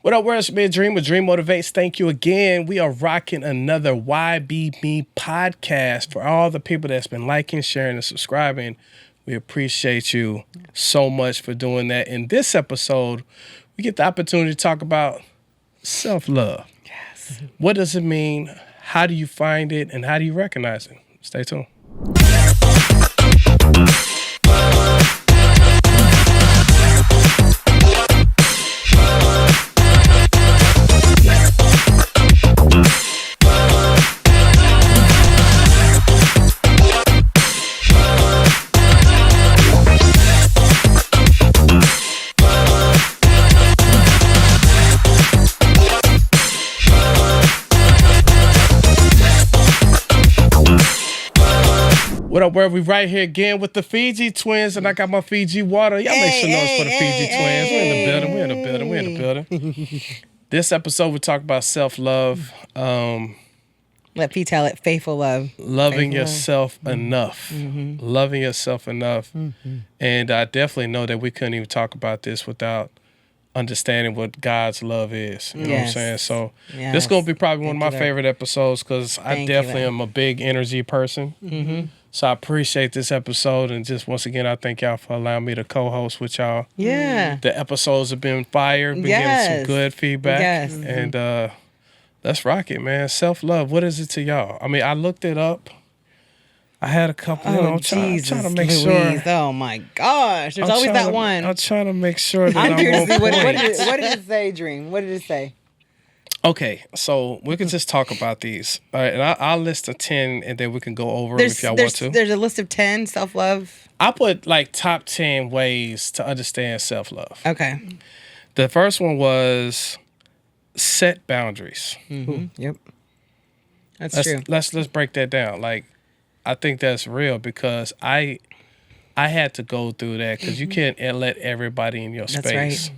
What up, world? It's me, a dream. A dream motivates. Thank you again. We are rocking another YBME podcast. For all the people that's been liking, sharing, and subscribing, we appreciate you so much for doing that. In this episode, we get the opportunity to talk about self-love. Yes. What does it mean? How do you find it? And how do you recognize it? Stay tuned. What up, world? We right here again with the Fiji twins, and I got my Fiji water. Y'all make some noise for the Fiji twins. We're in the building. We're in the building. We're in the building. This episode, we talk about self-love. Let P tell it. Faithful love. Loving Faithful yourself love. enough. Mm-hmm. Loving yourself enough. Mm-hmm. And I definitely know that we couldn't even talk about this without understanding what God's love is. You know what I'm saying? So this is going to be probably one of my favorite episodes because I definitely am a big energy person. Mm-hmm. So I appreciate this episode, and just once again, I thank y'all for allowing me to co-host with y'all. Yeah. The episodes have been fire, been getting some good feedback. Yes. And let's rock it, man. Self-love, what is it to y'all? I mean, I looked it up. I had a couple, I'm trying to make sure. Oh my gosh. There's always that one. I'm trying to make sure that I'm curious to see what what did it say, Dream? What did it say? Okay, so we can just talk about these. All right, and I'll list the 10, and then we can go over them if y'all want to. There's a list of 10 self-love. I put like top 10 ways to understand self-love. Okay. The first one was set boundaries. Mm-hmm. Yep. That's true. Let's break that down. Like, I think that's real because I had to go through that because you can't let everybody in your space. That's right.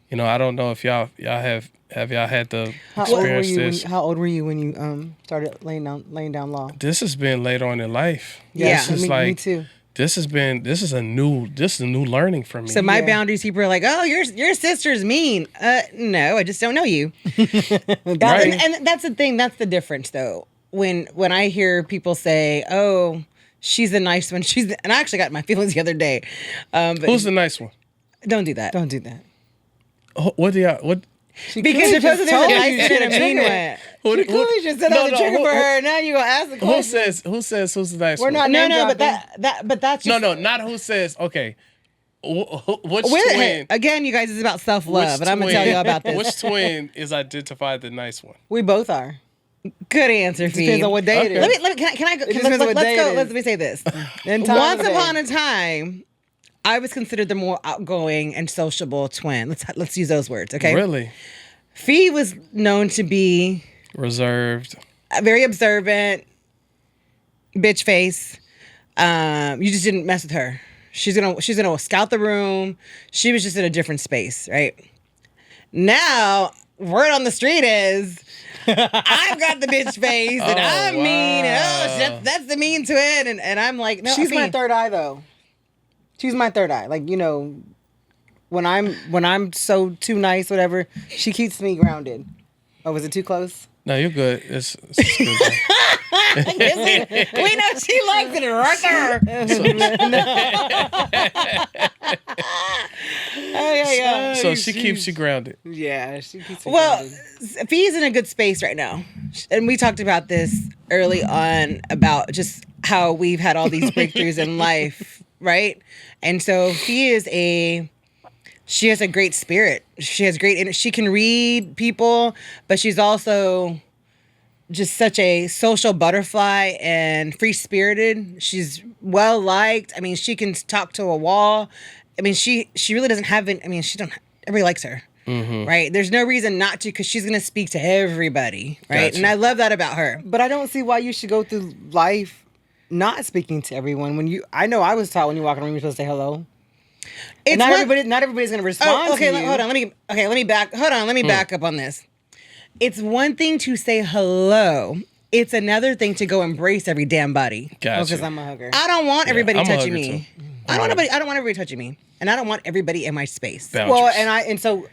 You know, I don't know if y'all have y'all had to experience this. How old were you when you started laying down law? This has been later on in life. Yeah, this is me too. This is a new learning for me. So my boundaries, people are like, "Oh, your sister's mean." No, I just don't know you. Right. And that's the thing. That's the difference, though. When I hear people say, "Oh, she's the nice one," and I actually got my feelings the other day. But who's the nice one? Don't do that. Don't do that. What? Because you're supposed to do the nice and a mean one. She clearly just said that was a trigger for her. Now you gonna ask the question. Who says who's the nice We're one? not No, name but dropping. that's just, No, not who says. Okay, which Hey, twin? again, you guys, it's about self-love, and I'm gonna tell you all about this. Which twin is identified the nice one? We both are. Good answer, Fee. Depends on what day it is. Let me. Can I go? It depends on what day it is. Let me say this. Once upon a time, I was considered the more outgoing and sociable twin. Let's use those words, okay? Really? Fee was known to be Reserved. very observant, bitch face. You just didn't mess with her. She's gonna scout the room. She was just in a different space, right? Now, word on the street is I've got the bitch face and I'm mean. And, that's the mean twin, and I'm like, no, She's Fee. my third eye though. She's my third eye. Like, you know, when I'm so too nice, whatever, she keeps me grounded. Oh, was it too close? No, you're good. It's good. We know she likes it right there. So she keeps you grounded. Yeah, she keeps me Well, grounded. Fee's in a good space right now. And we talked about this early on about just how we've had all these breakthroughs in life, right? And so Fee she has a great spirit. She has she can read people, but she's also just such a social butterfly and free-spirited. She's well-liked. I mean, she can talk to a wall. I mean, she really doesn't have it. I mean, everybody likes her, right? There's no reason not to because she's going to speak to everybody, right? Gotcha. And I love that about her. But I don't see why you should go through life not speaking to everyone. I know I was taught when you walk in the room, you're supposed to say hello. It's Not everybody's going to respond okay, to you. hold on. Let me back up on this. It's one thing to say hello. It's another thing to go embrace every damn body. Gotcha. Because I'm a hugger. I don't want everybody I'm a touching hugger me. too. I don't want everybody touching me, and I don't want everybody in my space. Boundaries. Well, and so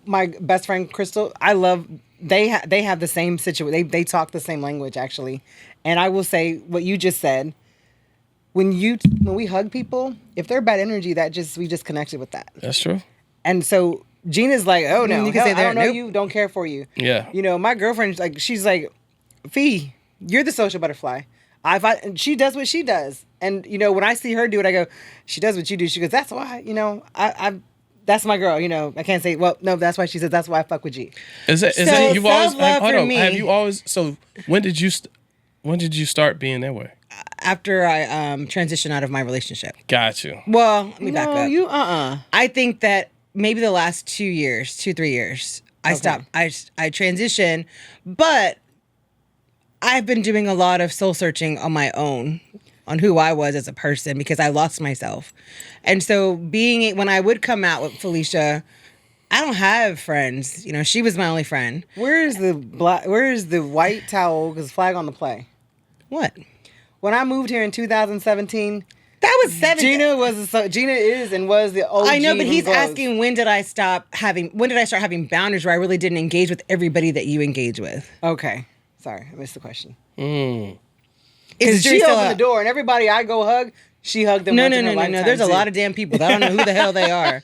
my best friend Crystal, I love. They have the same situation. They talk the same language actually, and I will say what you just said. When we hug people, if they're bad energy, we just connected with that. That's true. And so Gina's like, oh no, You can say I don't know nope. you, don't care for you. Yeah. You know, my girlfriend, like, she's like, Fee, you're the social butterfly. And she does what she does. And, you know, when I see her do it, I go, she does what you do. She goes, that's why, you know, that's my girl, you know. I can't say, well, no, that's why she says, that's why I fuck with G. Is it So you've always, self-love hold for on, me- have you always, so when did you start being that way? After I transitioned out of my relationship. Got you. Well, let me back up. you, I think that maybe the last 3 years, I stopped. I transitioned, but I've been doing a lot of soul searching on my own, on who I was as a person, because I lost myself. And so when I would come out with Felicia, I don't have friends. You know, she was my only friend. Where is the white towel? Because flag on the play. What? When I moved here in 2017, That was 7. Gina is and was the OG. I know, but he's who goes. asking when did I start having boundaries where I really didn't engage with everybody that you engage with? Okay, sorry, I missed the question. Mm. Is She opened the door and everybody I go hug, she hugged them. No. once in her lifetime, There's a too. lot of damn people that I don't know who the hell they are.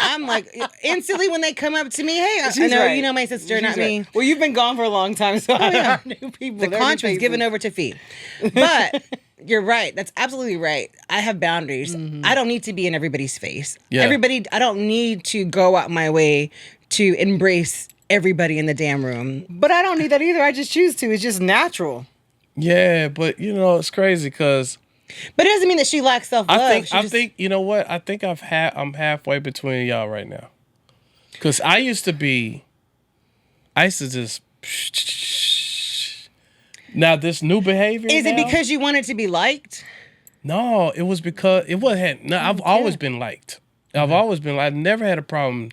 I'm like, instantly when they come up to me, hey, I She's know right. you know my sister, She's not right. me. Well, you've been gone for a long time, so I yeah. know new people. The They're conch new was given faces. over to Fee. But you're right. That's absolutely right. I have boundaries. I don't need to be in everybody's face. Yeah. I don't need to go out my way to embrace everybody in the damn room. But I don't need that either. I just choose to. It's just natural. Yeah, but you know, it's crazy because But it doesn't mean that she lacks self-love. I think you know what? I think I'm halfway between y'all right now. Cause I used to just now this new behavior. Is it now- because you wanted to be liked? No, it was because it wasn't. No, I've always been liked. I've always been. I've never had a problem.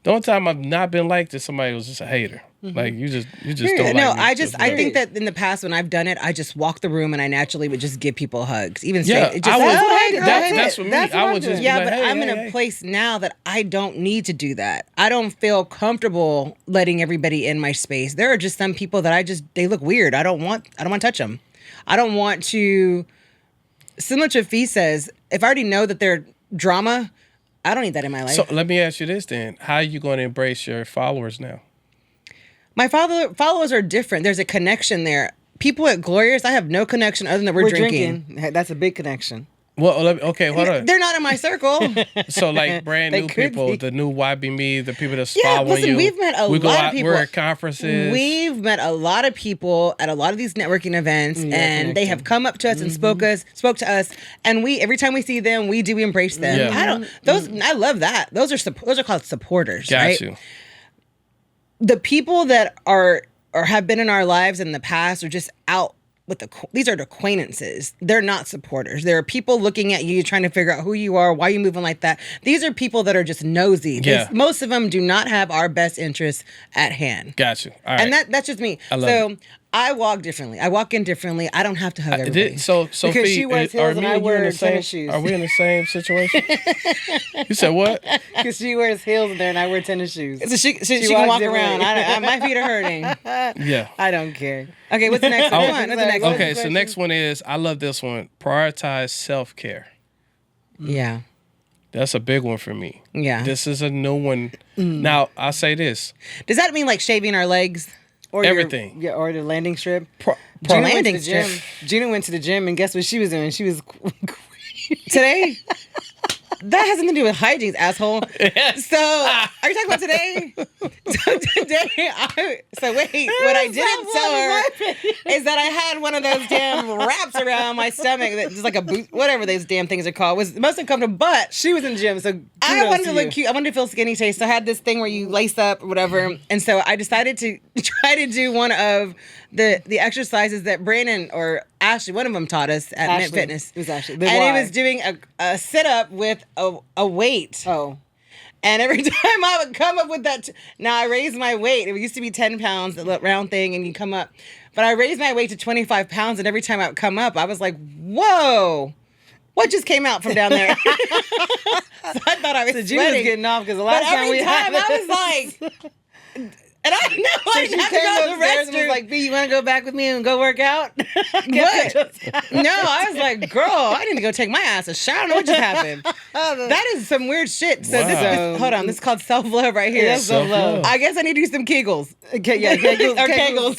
The only time I've not been liked is somebody who was just a hater. Like you just don't like No, me. I think that in the past when I've done it, I just walk the room and I naturally would just give people hugs, even Yeah, straight. It just, I was. That's what I do. That's for me. That's what I I'm would just doing. be yeah, like, but hey, I'm in hey, a hey. place now that I don't need to do that. I don't feel comfortable letting everybody in my space. There are just some people that they look weird. I don't want to touch them. I don't want to. Similar to Fee says, if I already know that they're drama, I don't need that in my life. So let me ask you this then: how are you going to embrace your followers now? My followers are different. There's a connection there. People at Glorious, I have no connection other than we're drinking. Hey, that's a big connection. Well, okay, hold on. They're not in my circle. So like brand They new could people, be. the new YBME, the people that's Yeah, following listen, you. we've met a we go lot of out, people. We're at conferences. We've met a lot of people at a lot of these networking events, and they have come up to us and spoke to us, and every time we see them, we do embrace them. Yeah. I love that. Those are called supporters, Got right? you. The people that are or have been in our lives in the past are just out with these are acquaintances. They're not supporters. There are people looking at you trying to figure out who you are, why you moving like that. These are people that are just nosy. Yeah. Most of them do not have our best interests at hand. Got you. All right. And that's just me. I love So I walk differently. I walk in differently. I don't have to hug everybody. So Because Fee, she wears are heels and me I and you in wear the same? tennis shoes. Are we in the same situation? You said what? Because she wears heels in there and I wear tennis shoes. So she She can walks walk differently. around. My feet are hurting. Yeah. I don't care. Okay, what's the next one? Oh, Come on, what's the next one? Okay, so next one is I love this one. Prioritize self-care. Yeah. That's a big one for me. Yeah. This is a new one. Now, I'll say this. Does that mean like shaving our legs? Or Everything. Or the landing strip. Pro- Gina went to landing the gym. strip. Gina went to the gym and guess what she was doing? She was Today? That has nothing to do with hygiene, asshole. So, are you talking about today? So today, what I didn't tell her is that I had one of those damn wraps around my stomach that just like a boot, whatever those damn things are called, was most uncomfortable. But she was in the gym, so I kudos wanted to you. look cute. I wanted to feel skinny taste. So I had this thing where you lace up or whatever. And so I decided to try to do one of the exercises that Brandon or Ashley, one of them taught us at Mint Ashley. Fitness. It was Ashley. And Y. it was doing a sit-up with a weight. Oh. And every time I would come up with that, now I raised my weight. It used to be 10 pounds, the round thing, and you come up. But I raised my weight to 25 pounds, and every time I would come up, I was like, whoa. what just came out from down there? So I thought I was So sweating. G was getting off because the last But time every we time had I was like, and I know I she didn't have to came go to the upstairs and was restroom. like, B, you want to go back with me and go work out? What? No, I was like, girl, I need to go take my ass a shower. I don't know what just happened. That is some weird shit. So Wow. this hold on, this is called self-love right here. Yeah, self-love. I guess I need to do some Kegels. Okay, yeah, Kegels, Or Kegels.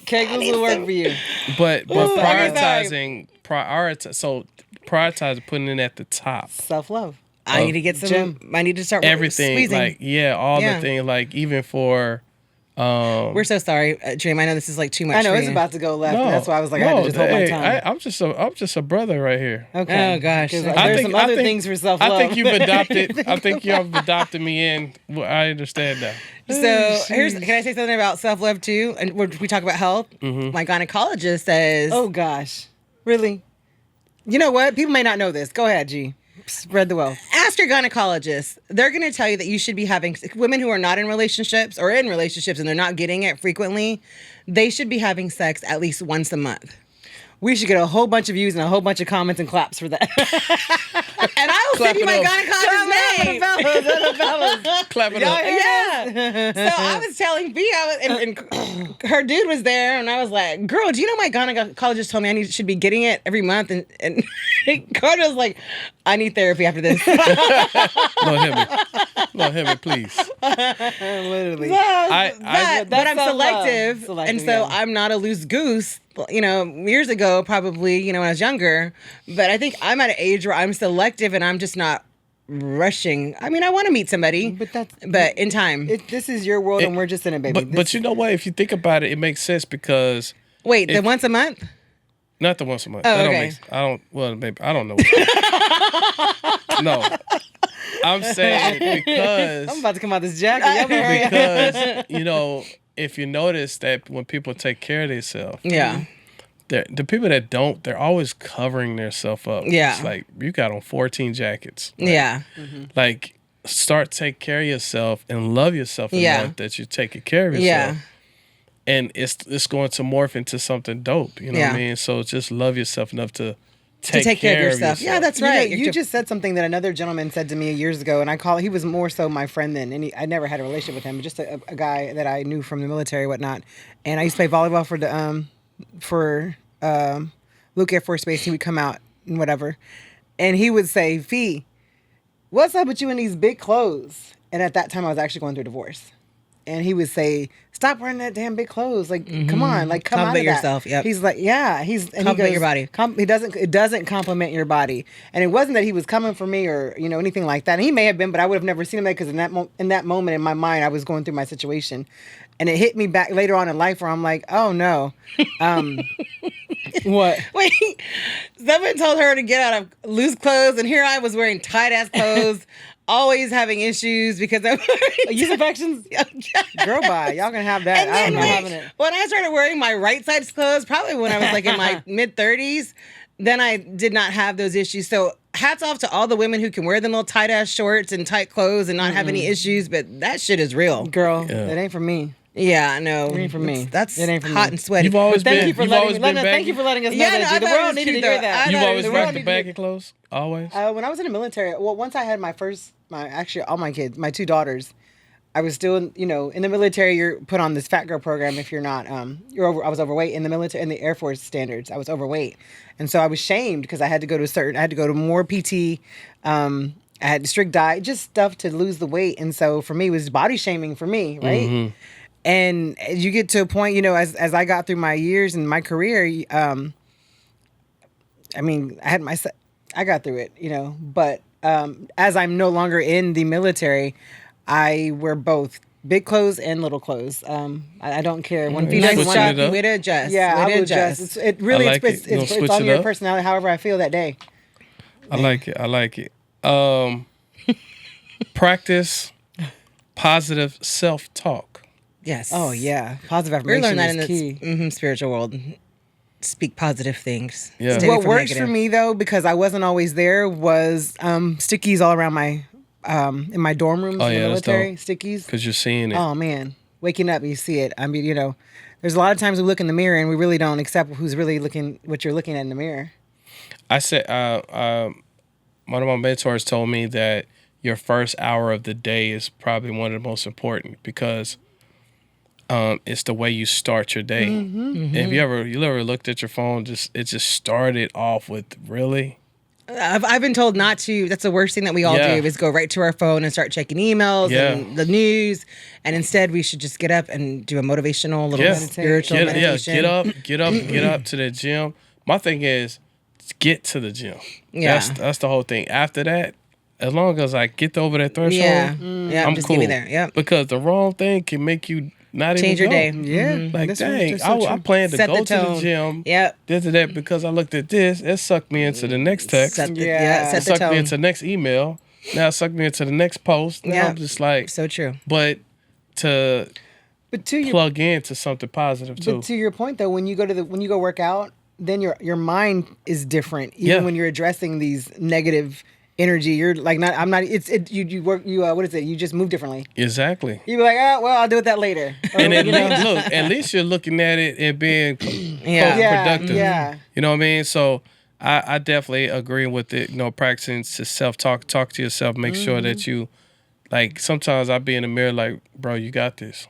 Kegels will work for you. But sorry. prioritize putting it at the top. Self-love. I need to get some. Gym. I need to start Everything, squeezing. all Yeah. the things, like even for. We're so sorry, Dream. I know this is like too much. I know for it's you. about to go left. No, That's why I was like, I had to just hold my hey, tongue. I'm just a brother right here. Okay. Oh, gosh. 'Cause I there's some other things for self-love. I think you've adopted. I think y'all have adopted me in. Well, I understand that. So can I say something about self-love too? And we talk about health. My gynecologist says, Oh gosh, really? You know what? People may not know this. Go ahead, G. Spread the wealth. ask your gynecologist. They're going to tell you that you should be having women who are not in relationships or in relationships and they're not getting it frequently. They should be having sex at least once a month. We should get a whole bunch of views and a whole bunch of comments and claps for that. And I will send you my gynecologist's name. Clap it up. Yeah. So I was telling B, and her dude was there, and I was like, "Girl, do you know my gynecologist told me I should be getting it every month?" And Carter was like, "I need therapy after this." Lord, hit me, please. Literally. But I'm self-love. selective, and so yeah. I'm not a loose goose. You know, years ago, probably, you know, when I was younger. But I think I'm at an age where I'm selective, and I'm just not rushing. I mean, I want to meet somebody, but in time. This is your world, and we're just in it, baby. But you know what? If you think about it, it makes sense because Wait, the once a month? not the once a month. Oh, That don't okay. make, I don't. Well, maybe I don't know. No, I'm saying it because I'm about to come out this jacket. Y'all better hurry up. because you know, if you notice that when people take care of themselves, Yeah. the people that don't, they're always covering themselves up. Yeah. It's like you got on 14 jackets. Yeah. Like start take care of yourself and love yourself enough that you're taking care of yourself. Yeah. And it's going to morph into something dope. You know what I mean? So just love yourself enough to take care of yourself. Yeah, that's You know, right. you just said something that another gentleman said to me years ago, and he was more so my friend then, and I never had a relationship with him, just a guy that I knew from the military and whatnot. And I used to play volleyball for Luke Air Force Base. He would come out and whatever, and he would say, "Fee, what's up with you in these big clothes?" And at that time, I was actually going through a divorce. And he would say, "Stop wearing that damn big clothes. Like, come on, like, come out of Compliment that." yourself, yep. He's like, yeah. Compliment your body. It doesn't compliment your body. And it wasn't that he was coming for me or anything like that. And he may have been, but I would have never seen him because in that moment in my mind, I was going through my situation, and it hit me back later on in life where I'm like, oh no, what? Wait, someone told her to get out of loose clothes, and here I was wearing tight ass clothes, always having issues because I'm wearing Use infections? Girl, bye. Y'all can have that. And I then don't know having it. when I started wearing my right side's clothes, probably when I was like in my mid 30s, then I did not have those issues. So hats off to all the women who can wear them little tight ass shorts and tight clothes and not have any issues. But that shit is real. Girl, it ain't for me. Yeah, I know. It ain't for me. That's It ain't for hot me. and sweaty. You've always Thank been. you for You've letting always me. been Thank you baggy. for letting us know Yeah, no, that. I The thought it world was needed to cute, hear though. that. You've always The world rocked the needed to hear- baggy clothes. Always. When I was in the military, once I had actually all my kids, my two daughters, I was still, in the military. You're put on this fat girl program if you're not. I was overweight in the military, in the Air Force standards. I was overweight, and so I was shamed because I had to go to more PT. I had strict diet, just stuff to lose the weight, and so for me, it was body shaming for me, right? Mm-hmm. And you get to a point, as I got through my years and my career, I got through it, but as I'm no longer in the military, I wear both big clothes and little clothes. I don't care. When Nice people job. Way to adjust. yeah, Way I to will adjust. adjust. It really, I like it. You gonna it's switch on it your up? personality, however I feel that day. I like it. Practice positive self-talk. Yes. Oh yeah, positive We're affirmation learning that is in key. this spiritual world. Speak positive things. Yeah. Stay What from works negative. for me though, because I wasn't always there, was stickies all around my in my dorm rooms in the yeah, that's military. dope. Stickies. Because you're seeing it. Oh man, waking up, you see it. I mean, there's a lot of times we look in the mirror and we really don't accept who's really what you're looking at in the mirror. I said, one of my mentors told me that your first hour of the day is probably one of the most important because it's the way you start your day. If you ever looked at your phone, it just started off with really. I've been told not to. That's the worst thing that we all do is go right to our phone and start checking emails and the news. And instead, we should just get up and do a motivational little spiritual meditation. Get up to the gym. My thing is, get to the gym. Yeah, that's the whole thing. After that, as long as I get over that threshold, I'm just cool. Get me there. Yeah, because the wrong thing can make you not change even your go. day. Yeah, Like, that's dang, so I planned to Set go the to the tone. gym. Yep. This and that because I looked at this. It sucked me into the next text. Set It the sucked tone. me into the next email. Now it sucked me into the next post. Now I'm just like, so true. but to to plug into something positive too. But to your point though, when you go work out, then your mind is different. Even when you're addressing these negative energy, you're like you work what is it? You just move differently. Exactly. You be like, oh well, I'll do it that later. And at least you're looking at it and being productive. Yeah. You know what I mean? So I definitely agree with it. You know, practicing to self-talk, talk to yourself, make sure that you, like, sometimes I be in the mirror like, bro, you got this.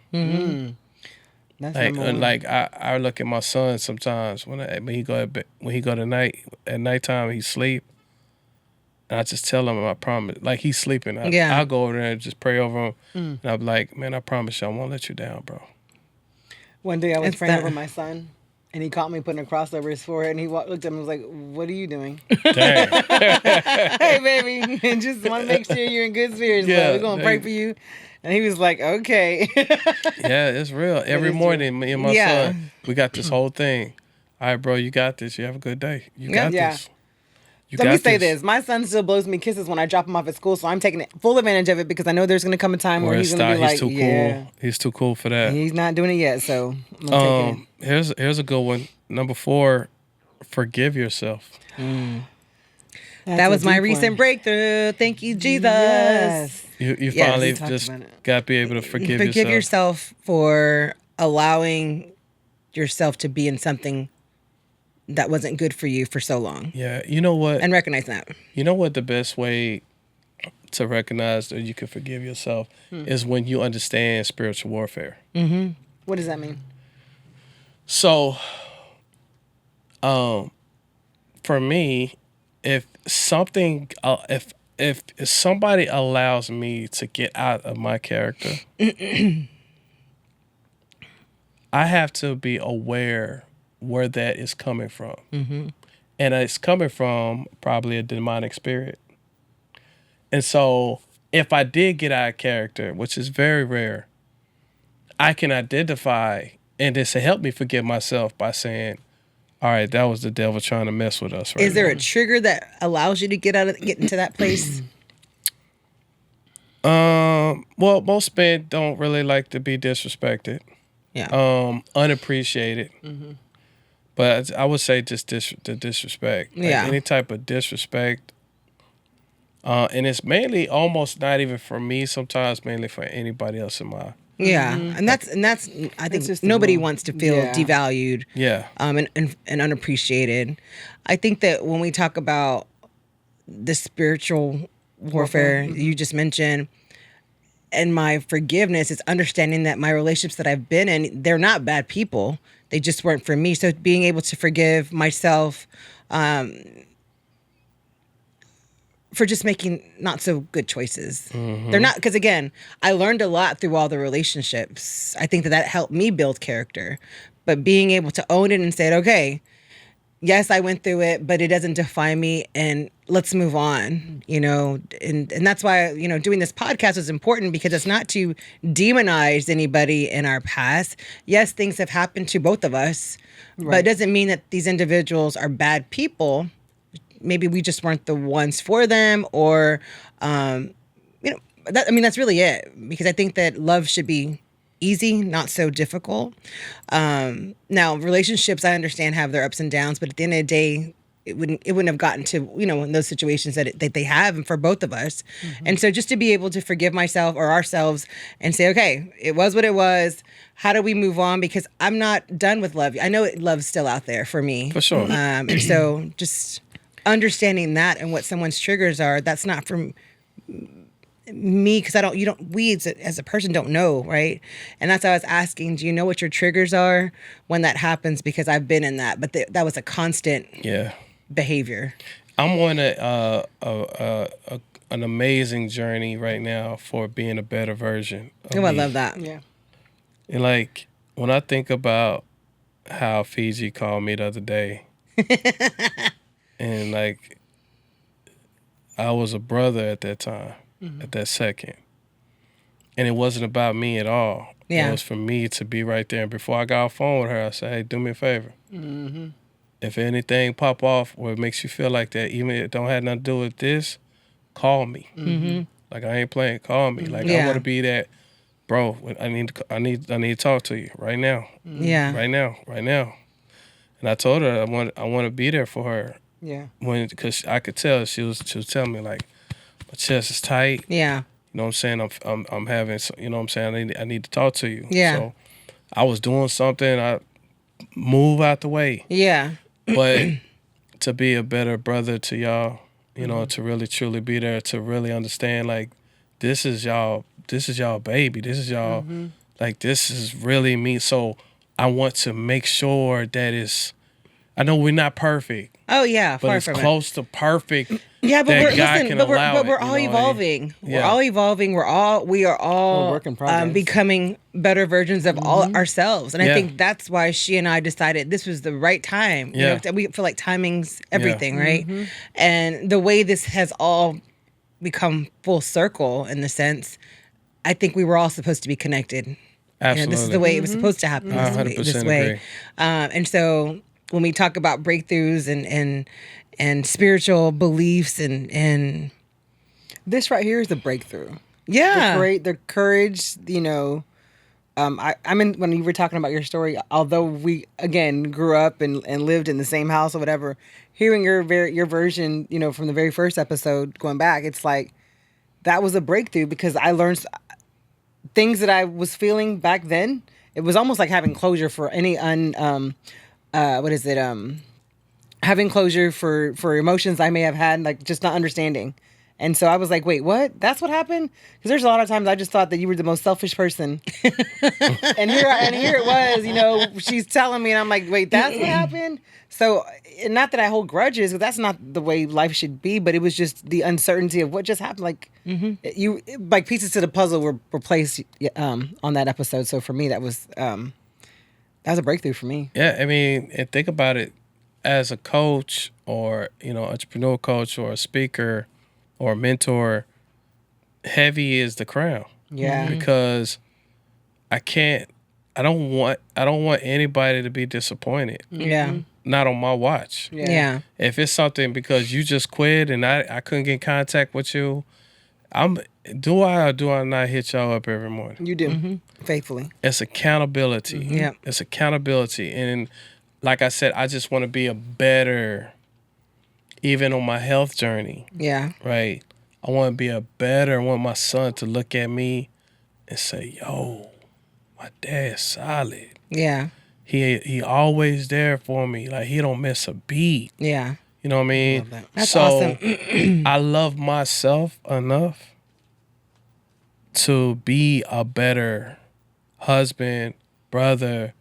That's I look at my son sometimes when he go at nighttime he sleep. And I just tell him, I promise. Like, he's sleeping. I'll go over there and just pray over him. And I'll be like, man, I promise you I won't let you down, bro. One day I was praying over my son, and he caught me putting a cross over his forehead, and he looked at me and was like, what are you doing? Dang. Hey, baby, and just want to make sure you're in good spirits. Yeah, We're going to pray for you. And he was like, okay. Yeah, it's real. Every morning, me and my son, we got this whole thing. All right, bro, you got this. You have a good day. You got this. Let me say this. My son still blows me kisses when I drop him off at school, so I'm taking full advantage of it because I know there's going to come a time where he's going to be like, he's too cool. He's too cool for that. He's not doing it yet, so I'm taking it. Here's a good one. Number 4, forgive yourself. That was my recent breakthrough. Thank you, Jesus. Yes. You finally just got to be able to forgive yourself. Forgive yourself for allowing yourself to be in something that wasn't good for you for so long. Yeah, you know what? And recognize that. You know what the best way to recognize that you can forgive yourself is when you understand spiritual warfare. What does that mean? So, for me, if something, if somebody allows me to get out of my character, I have to be aware where that is coming from. And it's coming from probably a demonic spirit. And so if I did get out of character, which is very rare, I can identify, and this will help me forgive myself by saying, all right, that was the devil trying to mess with us right Is there now. a trigger that allows you to get into that place? Well, most men don't really like to be disrespected. Yeah. Unappreciated. But I would say just the disrespect. Like any type of disrespect. And it's mainly almost not even for me, sometimes mainly for anybody else in my. Yeah. And that's I think just nobody wants to feel devalued. Yeah. And unappreciated. I think that when we talk about the spiritual warfare you just mentioned, and my forgiveness is understanding that my relationships that I've been in, they're not bad people. They just weren't for me. So being able to forgive myself for just making not so good choices. They're not, because again, I learned a lot through all the relationships. I think that helped me build character. But being able to own it and say, okay, yes, I went through it, but it doesn't define me, and let's move on, and that's why, doing this podcast is important, because it's not to demonize anybody in our past. Yes, things have happened to both of us, but it doesn't mean that these individuals are bad people. Maybe we just weren't the ones for them, or, that's really it, because I think that love should be easy, not so difficult. Now, relationships, I understand, have their ups and downs, but at the end of the day, it wouldn't have gotten to, in those situations that they have, and for both of us. And so just to be able to forgive myself or ourselves and say, okay, it was what it was. How do we move on? Because I'm not done with love. I know love's still out there for me. For sure. And so just understanding that and what someone's triggers are, that's not from me, because we as a person don't know, right? And that's why I was asking, do you know what your triggers are when that happens? Because I've been in that, but that was a constant behavior. I'm on an amazing journey right now for being a better version of I me. love that. Yeah. And like, when I think about how Fiji called me the other day, and like, I was a brother at that time, at that second. And it wasn't about me at all. Yeah. It was for me to be right there. And before I got off the phone with her, I said, hey, do me a favor. If anything pop off or it makes you feel like that, even if it don't have nothing to do with this, call me. Like, I ain't playing. Call me. Like, I want to be that, bro. I need to talk to you right now. Yeah. Right now. And I told her I want to be there for her. Yeah. Because I could tell she was telling me, like, my chest is tight. Yeah. You know what I'm saying? I'm having, you know what I'm saying? I need to talk to you. Yeah. So I was doing something. I move out the way. Yeah. But to be a better brother to y'all, you know, to really truly be there, to really understand, like, this is y'all baby. This is y'all, like, this is really me. So I want to make sure that I know we're not perfect. Oh yeah, But far it's from close to perfect. Yeah, but That we're all evolving. We're all evolving. We are all work in progress. becoming better versions of all ourselves. And I think that's why she and I decided this was the right time. Yeah. You know, we feel like timing's everything, right? And the way this has all become full circle in the sense, I think we were all supposed to be connected. Absolutely. You know, this is the way it was supposed to happen. I 100% This way. agree. And so when we talk about breakthroughs and spiritual beliefs and This right here is the breakthrough. yeah, The courage, you know. I mean, when you were talking about your story, although we again grew up and lived in the same house or whatever, hearing your version, you know, from the very first episode going back, it's like that was a breakthrough because I learned things that I was feeling back then. It was almost like having closure for any having closure for emotions I may have had, like just not understanding. And so I was like, wait, what? That's what happened? Because there's a lot of times I just thought that you were the most selfish person. and here it was, you know, she's telling me and I'm like, wait, that's what happened? So not that I hold grudges, because that's not the way life should be, but it was just the uncertainty of what just happened. Like like pieces to the puzzle were placed on that episode. So for me, that was a breakthrough for me. Yeah, I mean, and think about it, as a coach or, you know, entrepreneur coach or a speaker or a mentor, heavy is the crown. Yeah. Because I don't want anybody to be disappointed. yeah, Not on my watch. yeah, If it's something because you just quit and I couldn't get in contact with you, do I or do I not hit y'all up every morning? You do. Faithfully. It's accountability. Yeah. It's accountability. And like I said, I just want to be a better, even on my health journey, yeah, right? I want to be I want my son to look at me and say, yo, my dad's solid. yeah, He always there for me. Like, he don't miss a beat. yeah. You know what I mean? Love that. That's so awesome. I love myself enough to be a better husband, brother,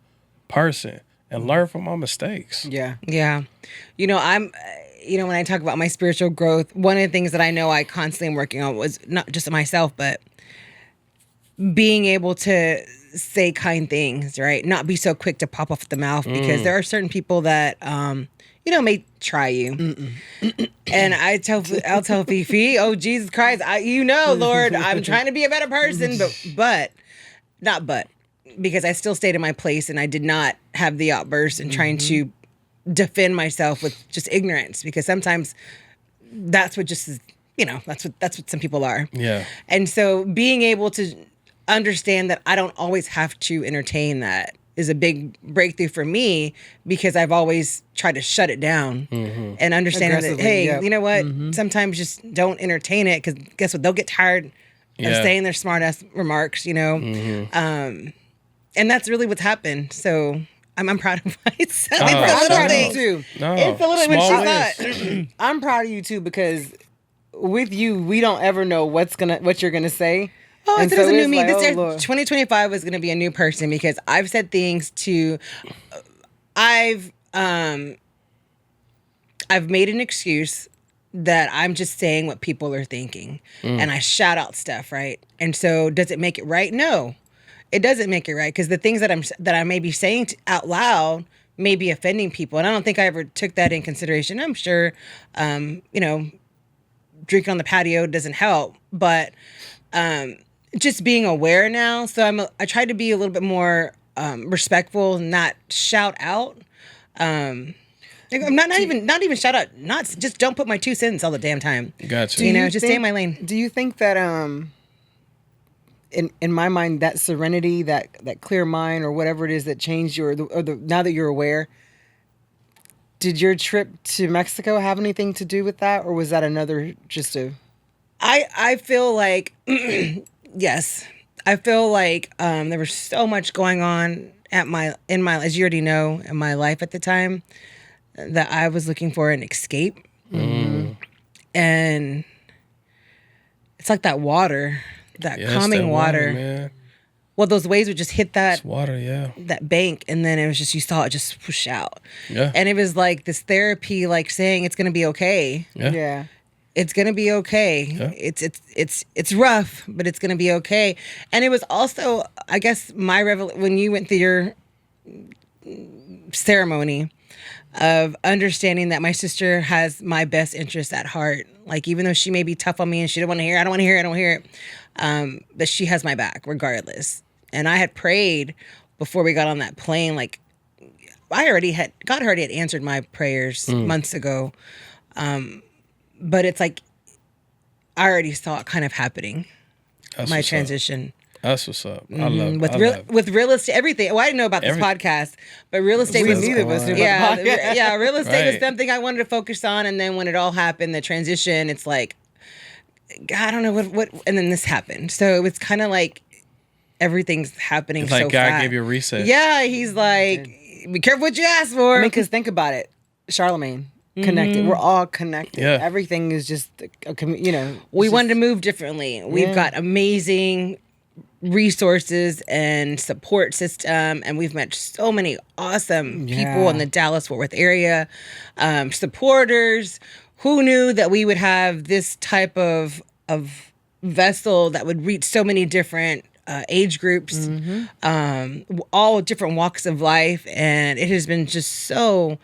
person, and learn from my mistakes. Yeah. Yeah. You know, when I talk about my spiritual growth, one of the things that I know I constantly am working on was not just myself, but being able to say kind things, right? Not be so quick to pop off the mouth, because there are certain people that, may try you. And I'll tell Fifi, oh, Jesus Christ, Lord, I'm trying to be a better person, but because I still stayed in my place and I did not have the outburst and trying to defend myself with just ignorance, because sometimes that's what just is, that's what some people are. Yeah. And so being able to understand that I don't always have to entertain that is a big breakthrough for me, because I've always tried to shut it down and understand that, hey, yep. You know what? Sometimes just don't entertain it, because guess what? They'll get tired of saying their smart ass remarks, And that's really what's happened. So I'm proud of myself. Oh, It's the I'm little proud of you things. too. No, It's the little when small she wins. thought. I'm proud of you too because with you, we don't ever know what you're gonna say. Oh, And I said it's a new it's me. like, This oh, year, Lord. 2025 was going to be a new person because I've said things to. I've made an excuse that I'm just saying what people are thinking, and I shout out stuff, right? And so, does it make it right? No, it doesn't make it right because the things that I may be saying out loud may be offending people, and I don't think I ever took that in consideration. I'm sure, drinking on the patio doesn't help, but just being aware now. So I try to be a little bit more respectful, not shout out. I'm not even shout out. Not just don't put my 2 cents all the damn time. Gotcha. Do you Just stay in my lane. Do you think that in my mind that serenity, that clear mind, or whatever it is that changed you, or now that you're aware, did your trip to Mexico have anything to do with that, or was that another just a? I feel like yes. I feel like there was so much going on in my as you already know in my life at the time that I was looking for an escape. And it's like that water, that Yeah, it's calming that water. man. Well, those waves would just hit that It's water, yeah. that bank, and then it was just you saw it just push out. Yeah. And it was like this therapy, like saying it's gonna be okay. Yeah. It's gonna be okay. Yeah. It's rough, but it's gonna be okay. And it was also, I guess, my when you went through your ceremony of understanding that my sister has my best interest at heart. Like, even though she may be tough on me and she don't want to hear it, I don't want to hear it, I don't want to hear it, but she has my back regardless. And I had prayed before we got on that plane. Like, God already had answered my prayers months ago. But it's like, I already saw it kind of happening. That's My what's up. transition. That's what's up. I love With real estate, everything. Well, I didn't know about this podcast, but real estate was neither of us knew about the podcast. yeah. Real estate was Right. something I wanted to focus on, and then when it all happened, the transition, it's like, God, I don't know what, and then this happened. So it was kind of like everything's happening. It's like so God fast. gave you a reset. Yeah, he's like, be careful what you ask for. I mean, because think about it, Charlemagne, connected. We're all connected. Yeah. Everything is just We wanted to move differently. We've got amazing resources and support system, and we've met so many awesome people in the Dallas-Fort Worth area, supporters. Who knew that we would have this type of vessel that would reach so many different age groups, all different walks of life, and it has been just so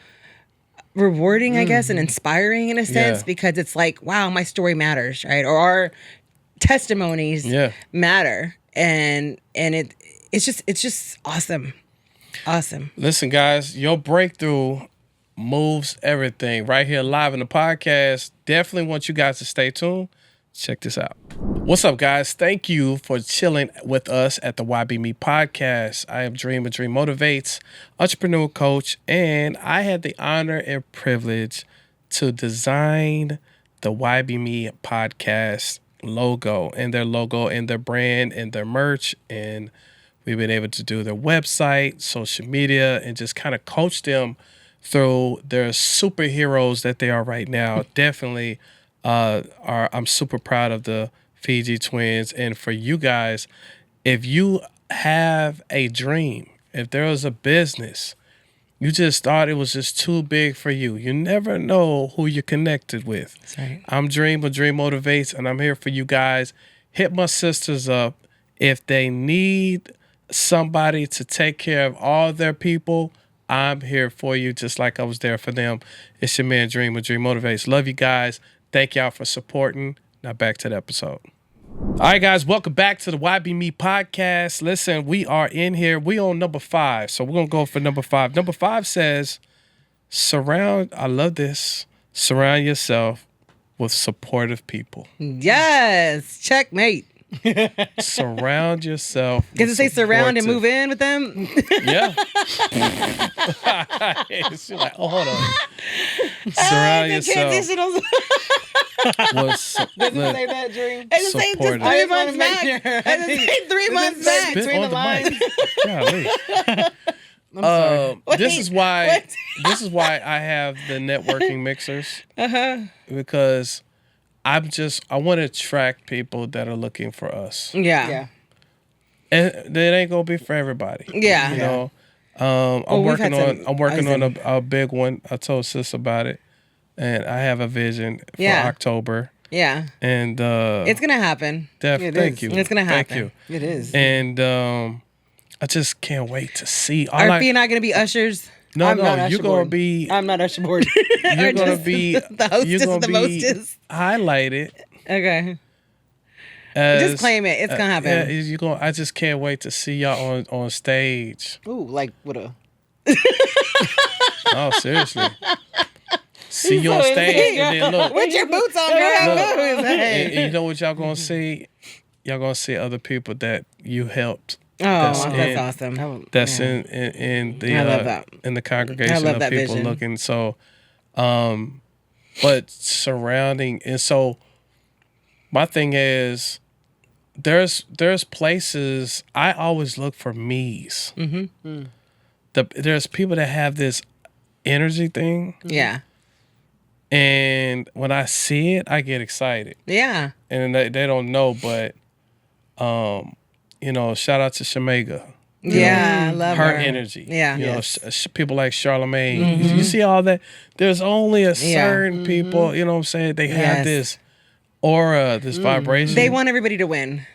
rewarding, I guess, and inspiring in a sense, Yeah. because it's like, wow, my story matters, right? Or our testimonies matter, and it's just awesome. Listen, guys, your breakthrough moves everything right here live in the podcast. Definitely want you guys to stay tuned. Check this out. What's up, guys? Thank you for chilling with us at the YBME podcast. I am Dream Motivates, entrepreneur coach, and I had the honor and privilege to design the YBME podcast logo and their brand and their merch, and we've been able to do their website, social media, and just kind of coach them through their superheroes that they are right now. Definitely I'm super proud of the Fiji twins. And for you guys, if you have a dream, if there was a business, you just thought it was just too big for you, you never know who you're connected with. That's right. I'm Dream Motivates, and I'm here for you guys. Hit my sisters up if they need somebody to take care of all their people. I'm here for you, just like I was there for them. It's your man Dream Motivates. Love you guys. Thank y'all for supporting. Now back to the episode. All right, guys, welcome back to the YBME podcast. Listen, we are in here. We on number 5, so we're going to go for number 5. Number 5 says, I love this, surround yourself with supportive people. Yes, checkmate. Surround yourself. Does it say surround and move in with them? Yeah. She's like, oh, hold on. Surround yourself with Does it say that, Dream? It just say just supportive. 3 just wanna months make back. sure. It just say 3 months say back. Spit between on the the mic. lines. Golly. I'm sorry. This is why I have the networking mixers. Because I want to attract people that are looking for us. Yeah. And it ain't gonna be for everybody. Yeah. You know. Well, we've had some I'm working on amazing- a big one. I told sis about it. And I have a vision for Yeah. October. Yeah. And It's gonna happen. thank you. It's gonna happen. Thank you. It is. And I just can't wait to see. Are Fee and I gonna be ushers? No, I'm not you're usher gonna board. be. I'm not usher board. You're gonna just be the hostess you're gonna and the be mostess. highlighted. Okay. As, Just claim it. It's gonna happen. Yeah, you going. I just can't wait to see y'all on stage. Ooh, like with a. Oh, seriously. See you on stage and then look. With your boots on, girl. Look, Boots. and you know what y'all gonna see? Y'all gonna see other people that you helped. Oh, That's that's in- awesome. That's in the I love that. in the congregation I love of that people vision. looking. So, but surrounding and so, my thing is, there's places I always look for me's. Mm-hmm. There's people that have this energy thing, Yeah. and when I see it, I get excited. Yeah. And they don't know, but shout out to Shamega. Yeah. I love Her energy. Yeah. You Yes. know, people like Charlemagne. You see all that? There's only a certain people, you know what I'm saying? They have Yes. this aura, this vibration. They want everybody to win.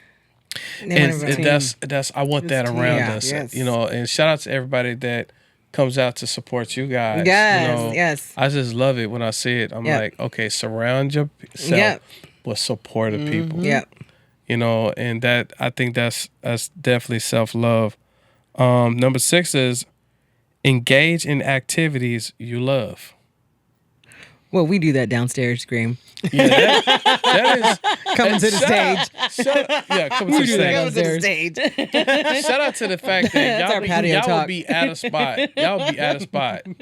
They want and everybody. that's I want that around Yeah. us. Yes. You know, and shout out to everybody that comes out to support you guys. Yes, You know, yes. I just love it when I see it. I'm Yep. like, okay, surround yourself Yep. with supportive people. Yep. You know, and that I think that's definitely self-love. Number 6 is engage in activities you love. Well, we do that downstairs, Scream. Yeah, that is Coming to the stage. Come to the stage. Go to the stage. Shout out to the fact that our patio y'all talk. would be at a spot. Y'all would be at a spot. And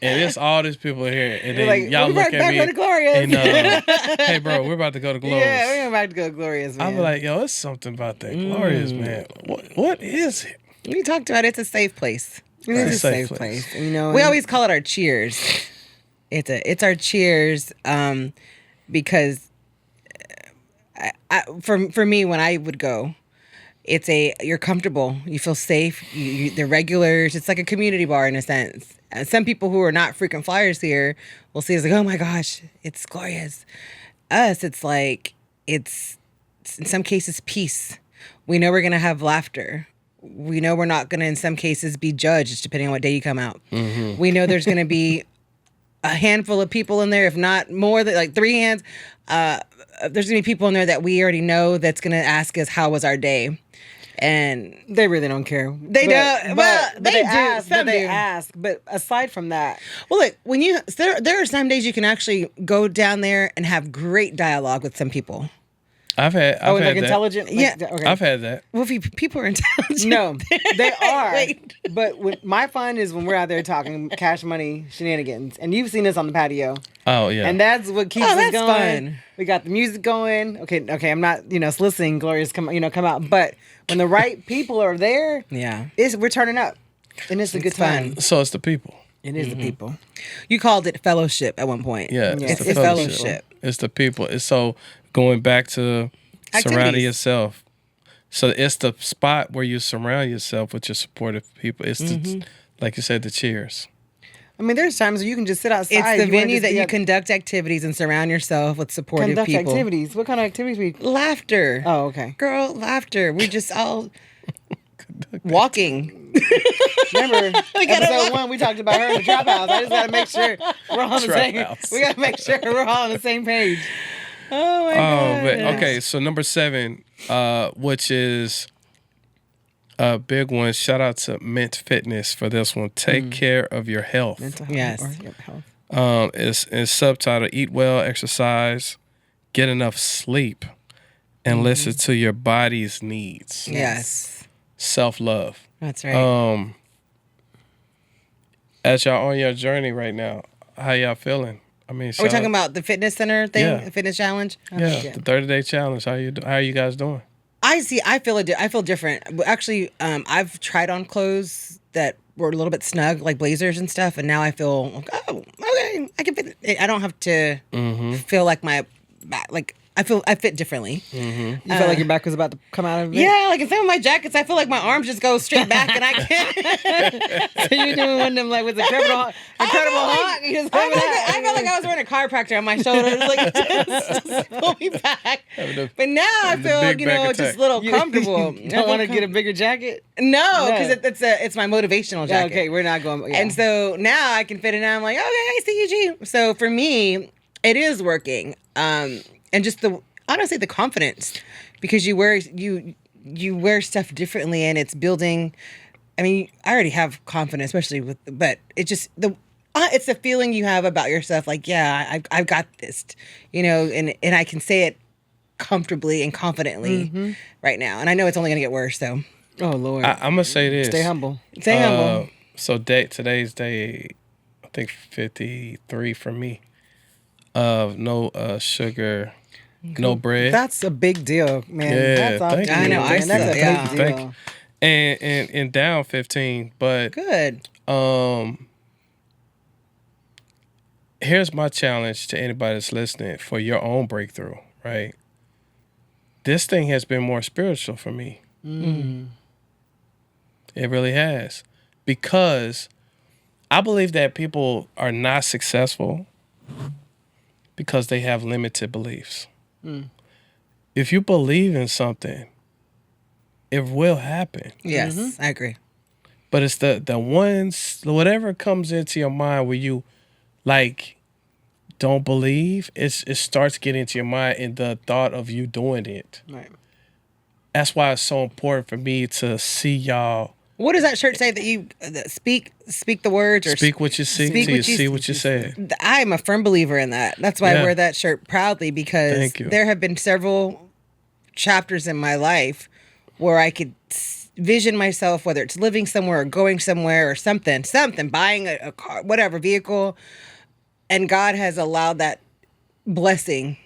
it's all these people here. And then like, y'all we're look right at back me. on the Glorious. And, hey, bro, we're about to go to Glorious. Yeah, we're going back to go Glorious, man. I'll be like, yo, it's something about that Glorious, man. What is it? We talked about it. It's a safe place. it is It's a safe place. You know, We always call it our cheers. It's our cheers because for me when I would go, you're comfortable, you feel safe, the regulars. It's like a community bar in a sense. Some people who are not frequent flyers here will see us like, oh my gosh, it's Glorious. Us, it's like it's in some cases peace. We know we're gonna have laughter. We know we're not gonna in some cases be judged depending on what day you come out. Mm-hmm. We know there's gonna be a handful of people in there, if not more than like 3 hands. There's gonna be people in there that we already know that's gonna ask us how was our day, and they really don't care. They don't. Well, they do. Ask, Some but they do. ask. But aside from that, well, look, when there are some days you can actually go down there and have great dialogue with some people. I've had like that. intelligent. Like, Yeah. okay. I've had that. Well, if people are intelligent. No, they are. Wait. But my fun is when we're out there talking cash money shenanigans, and you've seen us on the patio, Oh yeah. and that's what keeps Oh, us that's going. fun. We got the music going. Okay. I'm not soliciting Glorious come out, but when the right people are there, Yeah. we're turning up, and it's a good fun. time. So it's the people. It is the people. You called it fellowship at one point. Yeah, Yeah. It's the fellowship. It's the people. It's so going back to surrounding Activities. yourself. So it's the spot where you surround yourself with your supportive people. It's the, like you said, the cheers. I mean, there's times where you can just sit outside. It's the You wanna venue just that be you at- conduct activities and surround yourself with supportive conduct people. activities. What kind of activities we? Laughter. Oh, okay. Girl, laughter. We just all walking. Remember gotta episode walk. 1? We talked about her in the trap house. I just gotta make sure we're all on the Trap same. house. We gotta make sure we're all on the same page. Oh my Oh, god. but okay. So number 7, which is a big one. Shout out to Mint Fitness for this one. Take care of your health. Yes. It's subtitle: Eat well, exercise, get enough sleep, and listen to your body's needs. Yes. Self-love. That's right. As y'all on your journey right now, how y'all feeling? I mean, Are we talking about the fitness center thing? Yeah. The fitness challenge? yeah, the 30-day challenge? How are you guys doing? I feel different. Actually, I've tried on clothes that were a little bit snug, like blazers and stuff, and now I feel like, oh, okay, I can fit. I don't have to feel like my back, like I fit differently. You felt like your back was about to come out of it? Yeah, like in some of my jackets, I feel like my arms just go straight back, and I can't. So you're doing one of them like with incredible hawk. I felt like I was wearing a chiropractor on my shoulders, like just pull me back. But now I feel, just a little comfortable. You don't want to get a bigger jacket? No, because it's my motivational jacket. Okay, we're not going. Yeah. And so now I can fit it, and I'm like, okay, I see you, G. So for me, it is working. And just honestly the confidence, because you wear stuff differently, and it's building. I mean, I already have confidence, especially but it's just it's the feeling you have about yourself. Like, yeah, I've got this, and I can say it comfortably and confidently right now. And I know it's only gonna get worse. So, oh Lord, I'm gonna say this. Stay humble. Stay humble. So today's day, I think 53 for me. No sugar. No bread. That's a big deal, man. Yeah, That's thank you. I know. That's a big deal. Thank you. And down 15, but Good. Here's my challenge to anybody that's listening for your own breakthrough, right? This thing has been more spiritual for me. It really has. Because I believe that people are not successful because they have limited beliefs. If you believe in something, it will happen. Yes, I agree. But it's the ones, whatever comes into your mind where you like don't believe, it starts getting into your mind in the thought of you doing it. Right. That's why it's so important for me to see y'all. What does that shirt say that you speak the words, or Speak what you see till you see what you say. I am a firm believer in that. That's why I wear that shirt proudly, because there have been several chapters in my life where I could vision myself, whether it's living somewhere or going somewhere or something, buying a car, whatever, vehicle, and God has allowed that blessing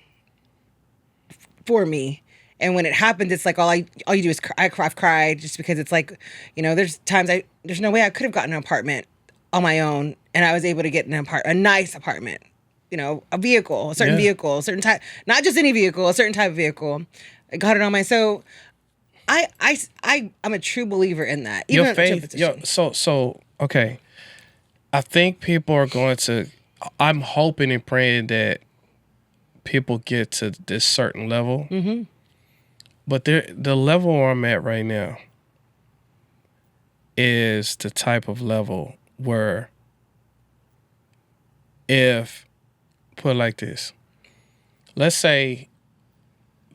for me. And when it happens, it's like all you do is cry. I've cried just because it's like, there's times there's no way I could have gotten an apartment on my own, and I was able to get a nice apartment, a vehicle, a certain vehicle, a certain type, not just any vehicle, a certain type of vehicle. I got it on my, so I'm a true believer in that. Even Your faith, so okay. I think people are going to, I'm hoping and praying that people get to this certain level. But the level where I'm at right now is the type of level where put it like this, let's say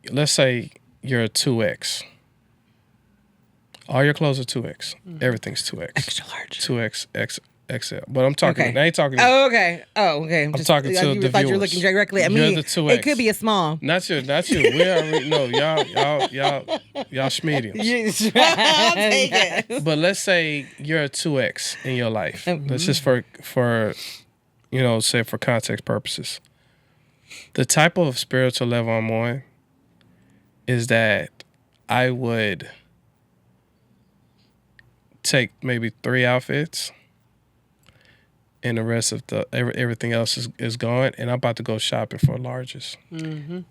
you're a 2X. All your clothes are 2X. Everything's 2X. Extra large. 2X, XL. But I'm talking, Okay. I ain't talking. Oh, okay. I'm talking to the thought you were viewers. looking directly at You're me. the 2X. It could be a small. Not you. We already know. Y'all schmediums. I'll take it. But let's say you're a 2X in your life. Let's just for say for context purposes. The type of spiritual level I'm on is that I would take maybe 3 outfits and the rest of everything else is gone, and I'm about to go shopping for larges. And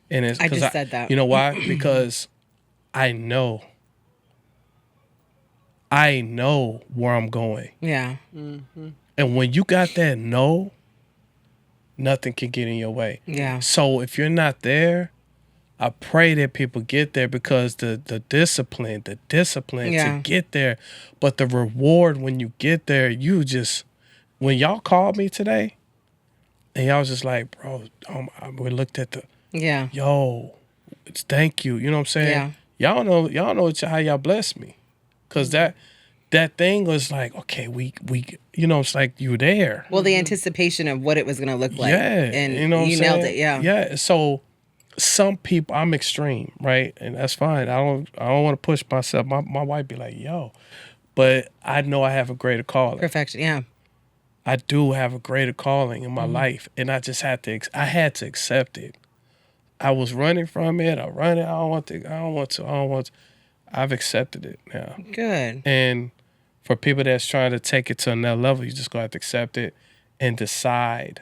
it's I just said that. You know why? Because I know where I'm going. Yeah. And when you got that nothing can get in your way. Yeah. So if you're not there, I pray that people get there, because the discipline to get there, but the reward when you get there, when y'all called me today, and y'all was just like, bro, we looked at thank you. You know what I'm saying? Yeah. Y'all know how y'all blessed me. Cause that thing was like, okay, we it's like you were there. Well, the anticipation of what it was going to look like. Yeah. And you know what you I'm nailed saying? it. Yeah. Yeah. So some people, I'm extreme, right? And that's fine. I don't want to push myself. My wife be like, yo, but I know I have a greater calling. Perfection. Yeah. I do have a greater calling in my life, and I just had to accept it. I was running from it. I don't want to. I've accepted it now. Good. And For people that's trying to take it to another level, you just gonna have to accept it and decide,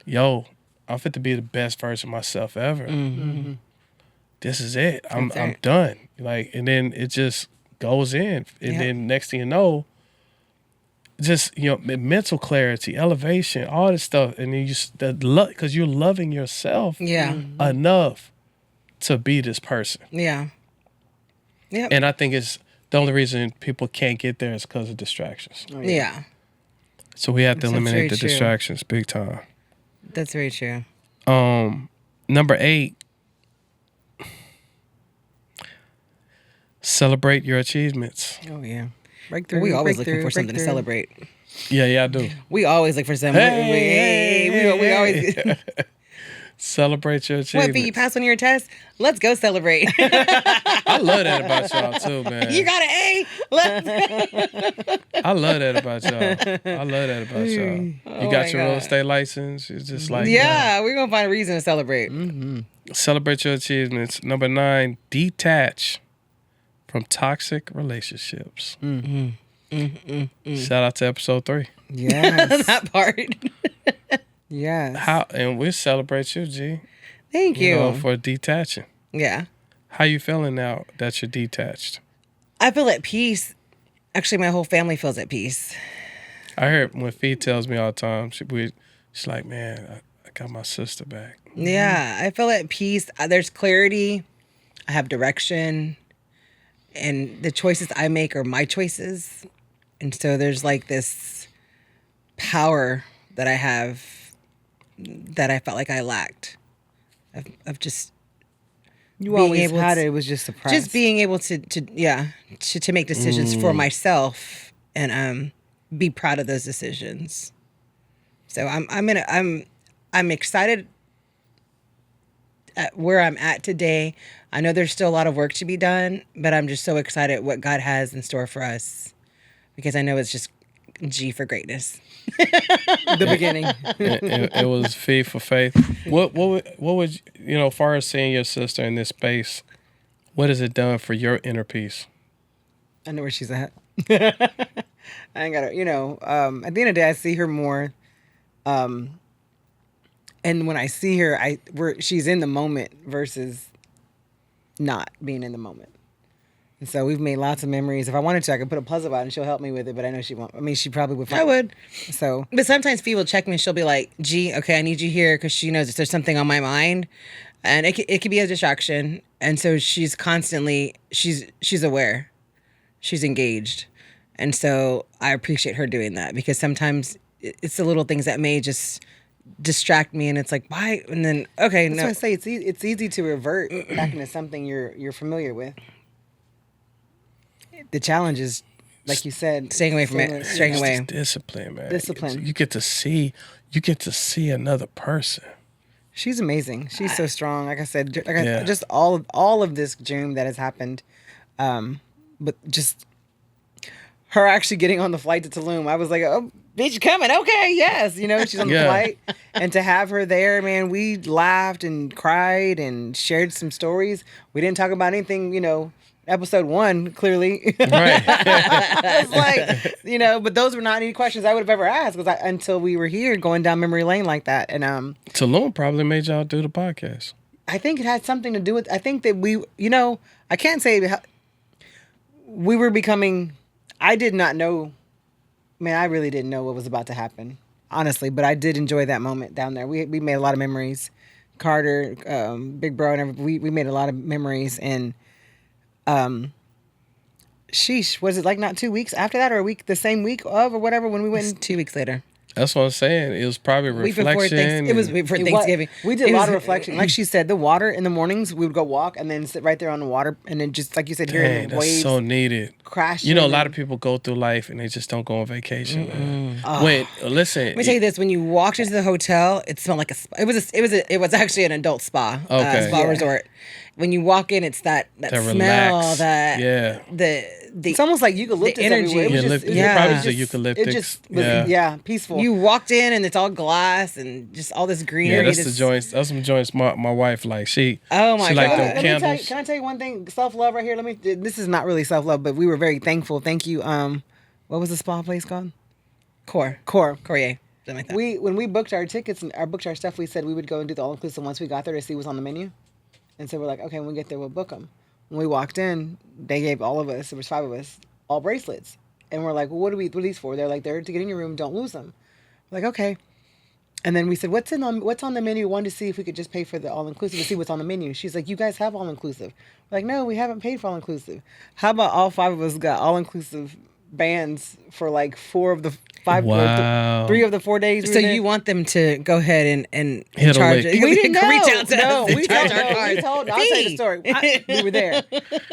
yo, I'm fit to be the best version of myself ever. Mm-hmm. This is it. I'm it. done. Like, and then it just goes in. And then next thing you know, just, you know, mental clarity, elevation, all this stuff. And then because you're loving yourself enough to be this person. Yeah. Yeah. And I think it's the only reason people can't get there is because of distractions. Oh, yeah. So we have to That's eliminate the very true. distractions big time. That's very true. Number 8, celebrate your achievements. Oh yeah. Breakthrough. We always looking for something to celebrate. Yeah, I do. We always look for something. We always Celebrate your achievements. What, B, you passed on your test? Let's go celebrate. I love that about y'all too, man. You got an A. I love that about y'all. You got your real estate license. It's just like we're gonna find a reason to celebrate. Celebrate your achievements. Number 9, detach from toxic relationships. Shout out to episode 3. Yes. That part. Yes. And we celebrate you, G. Thank you. know, for detaching. Yeah. How you feeling now that you're detached? I feel at peace. Actually, my whole family feels at peace. I heard when Fee tells me all the time, she's like, man, I got my sister back. Yeah, I feel at peace. There's clarity. I have direction. And the choices I make are my choices. And so there's like this power that I have that I felt like I lacked. Of just You being always able had to- it. It was just surprise. just being able to make decisions for myself and be proud of those decisions. So I'm excited at where I'm at today. I know there's still a lot of work to be done, but I'm just so excited what God has in store for us because I know it's just G for greatness. the beginning. It was Fee for faith. What would you know, as far as seeing your sister in this space, what has it done for your inner peace? I know where she's at. I ain't got to, at the end of the day, I see her more. And when I see her, she's in the moment versus not being in the moment. And so we've made lots of memories. If I wanted to, I could put a puzzle out and she'll help me with it, but I know she won't. I mean, she probably would. I would. So, But sometimes Fee will check me and she'll be like, G, okay, I need you here because she knows if there's something on my mind. And it could be a distraction. And so she's constantly, she's aware. She's engaged. And so I appreciate her doing that because sometimes it's the little things that may just distract me and it's like, why? And then, okay, that's no. why I say it's easy to revert back into something you're familiar with. The challenge is, like you said, Staying away from it. Straying It's away. just discipline, man. Discipline. You get to see another person. She's amazing. She's so strong. Like I said, Yeah. just all of this June that has happened, but just her actually getting on the flight to Tulum. I was like, oh, bitch, you coming? Okay, yes. She's on the Yeah. flight, and to have her there, man, we laughed and cried and shared some stories. We didn't talk about anything, episode 1 clearly. Right. It's like, but those were not any questions I would have ever asked until we were here going down memory lane like that. And Tulum probably made y'all do the podcast. I think it had something to do with, I think that we, I can't say we were becoming, I did not know, man, I really didn't know what was about to happen, honestly, but I did enjoy that moment down there. We made a lot of memories. Carter, Big Bro, and we made a lot of memories. And sheesh, was it like not 2 weeks after that or a week, the same week of or whatever when we went? It's 2 weeks later. That's what I'm saying. It was probably Week before reflection. it was before Thanksgiving. We did It a lot was- of reflection. Like she said, the water in the mornings, we would go walk and then sit right there on the water and then just, like you said, hearing Dang, the that's waves so needed. crashing. A lot of people go through life and they just don't go on vacation. Man. Listen, Let me tell you this: when you walked into the hotel, it smelled like a spa. It was actually an adult spa, Okay. spa Yeah. resort. When you walk in, it's that That smell, relax. that Yeah. It's almost like eucalyptus energy. everywhere. It was just, Yeah, probably it the just- eucalyptics. It just was, Yeah. peaceful. You walked in and it's all glass and just all this greenery. Yeah, that's this- the joints. That's some joints. My wife like Oh my she like God. them Let me tell candles. you, can I tell you one thing? Self-love right here. This is not really self-love, but we were very thankful. Thank you. What was the spa place called? Core. Courier. Something like that. When we booked our tickets and booked our stuff, we said we would go and do the all-inclusive once we got there to see what's on the menu. And so we're like, okay, when we get there, we'll book them. When we walked in, they gave all of us, there was 5 of us, all bracelets. And we're like, well, what are these for? They're like, they're to get in your room, don't lose them. We're like, okay. And then we said, what's on the menu? We wanted to see if we could just pay for the all-inclusive to see what's on the menu. She's like, you guys have all-inclusive. We're like, no, we haven't paid for all-inclusive. How about all 5 of us got all-inclusive bands for like 4 of the 5, Wow. 3 of the 4 days. So you want them to go ahead and Hit a charge lick. it? We didn't know. Reach out to no, us and we charge told, our no, cards. we told. I'll tell you the Fee. story. We were there,